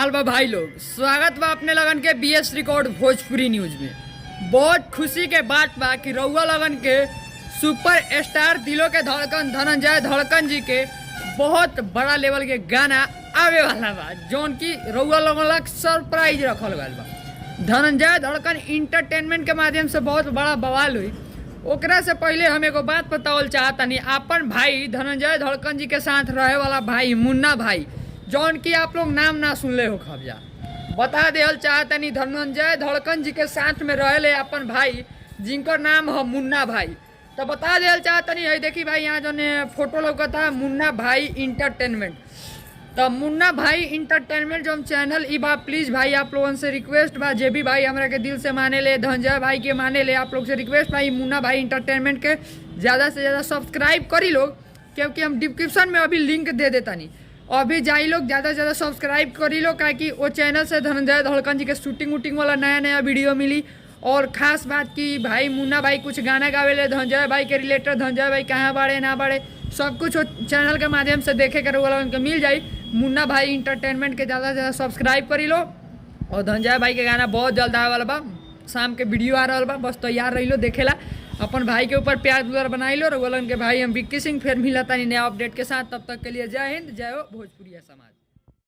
आलबा भाई लोग, स्वागत बा अपने लगन के बीएस रिकॉर्ड भोजपुरी न्यूज में। बहुत खुशी के बात बा कि रउआ लगन के सुपर स्टार दिलों के धड़कन धनंजय धड़कन जी के बहुत बड़ा लेवल के गाना आवे वाला बा, जौन की रउआ लगन लग सरप्राइज रखल गल बा। धनंजय धड़कन इंटरटेनमेंट के माध्यम से बहुत बड़ा बवाल हुई। ओकरा से पहले हम एगो बात बतावल चाहतनी, अपन भाई धनंजय धड़कन जी के साथ रहे वाला भाई मुन्ना भाई, जौन की आप लोग नाम ना सुनले हो खबजा, बता देल चाहतनी धनंजय धड़कन जी के साथ में रहे अपन भाई जिनकर नाम है मुन्ना भाई। तो बता देल चाहतनी है, देखी भाई यहाँ जो फोटो लौकता मुन्ना भाई इंटरटेनमेंट। तो मुन्ना भाई इंटरटेनमेंट जो चैनल ई बा, प्लीज़ भाई आप लोगों से रिक्वेस्ट बा, जे भी भाई हमारा के दिल से माने ले, धनंजय भाई के माने ले, आप लोग से रिक्वेस्ट भाई मुन्ना भाई इंटरटेनमेंट के ज़्यादा से ज़्यादा सब्सक्राइब करी लोग, क्योंकि हम डिस्क्रिप्शन में अभी लिंक दे देता नहीं। अभी जाई लोग ज़्यादा से ज़्यादा सब्सक्राइब करी लो, क्योंकि वो चैनल से धनंजय धड़कन जी के शूटिंग वूटिंग वाला नया नया वीडियो मिली। और ख़ास बात की भाई मुन्ना भाई कुछ गाना गावे ले धनंजय भाई के रिलेटेड, धनंजय भाई कहाँ बाड़े ना बाड़े सब कुछ चैनल के माध्यम से देखे कर वाला उनके मिल जाई। मुन्ना भाई इंटरटेनमेंट के ज़्यादा से ज़्यादा सब्सक्राइब करी लो। और धनंजय भाई के गाना बहुत जल्द आए वाला बा, शाम के वीडियो आ रहा बा, बस तैयार रही लो देखेला। अपन भाई के ऊपर प्यार दुलार बनाई लो। रघुवलन के भाई हम विक्की सिंह फिर मिला था नया अपडेट के साथ। तब तक के लिए जय हिंद, जय हो भोजपुरी समाज।